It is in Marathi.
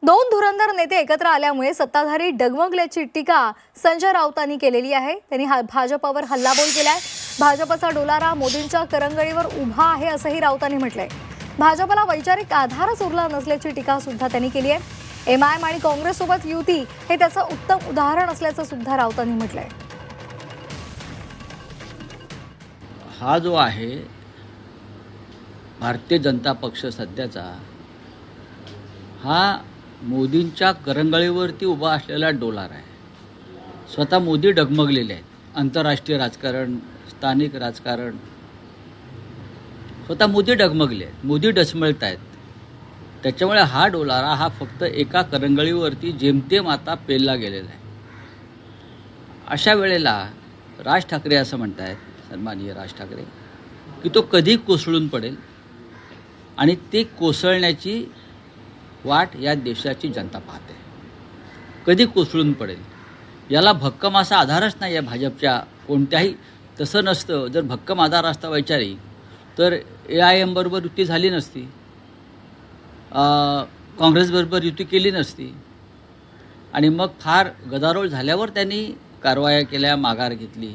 दोन धुरंधर नेते एकत्र आल्यामुळे सत्ताधारी डगमगल्याची टीका संजय राऊतांनी केलेली आहे। त्यांनी भाजपवर हल्लाबोल केलाय। भाजपचा डोलारा मोदींच्या करंगळीवर उभा आहे असंही राऊतांनी म्हटलंय। भाजपला वैचारिक आधारच उरला नसल्याची टीका सुद्धा त्यांनी केली आहे। एमआयएम आणि काँग्रेससोबत युती हे त्याचं उत्तम उदाहरण असल्याचं सुद्धा राऊतांनी म्हटलंय। हा जो आहे भारतीय जनता पक्ष सध्याचा, हा मोदींच्या करंगळीवरती उभा असलेला डोलार आहे। स्वतः मोदी डगमगलेले आहेत। आंतरराष्ट्रीय राजकारण, स्थानिक राजकारण, स्वतः मोदी डगमगले आहेत, मोदी डचमळत आहेत। त्याच्यामुळे हा डोलारा हा फक्त एका करंगळीवरती जेमतेम आता पेलला गेलेला आहे। अशा वेळेला राज ठाकरे असं म्हणतात, सन्माननीय राज ठाकरे, की तो कधी कोसळून पडेल आणि ते कोसळण्याची वाट या देशाची जनता पाहते। कधी कोसळून पडेल याला भक्कम असा आधारच नाही आहे भाजपच्या कोणत्याही। तसं नसतं, जर भक्कम आधार असता वैचारिक तर AIM बरोबर युती झाली नसती, काँग्रेसबरोबर युती केली नसती आणि मग फार गदारोळ झाल्यावर त्यांनी कारवाया केल्या, माघार घेतली।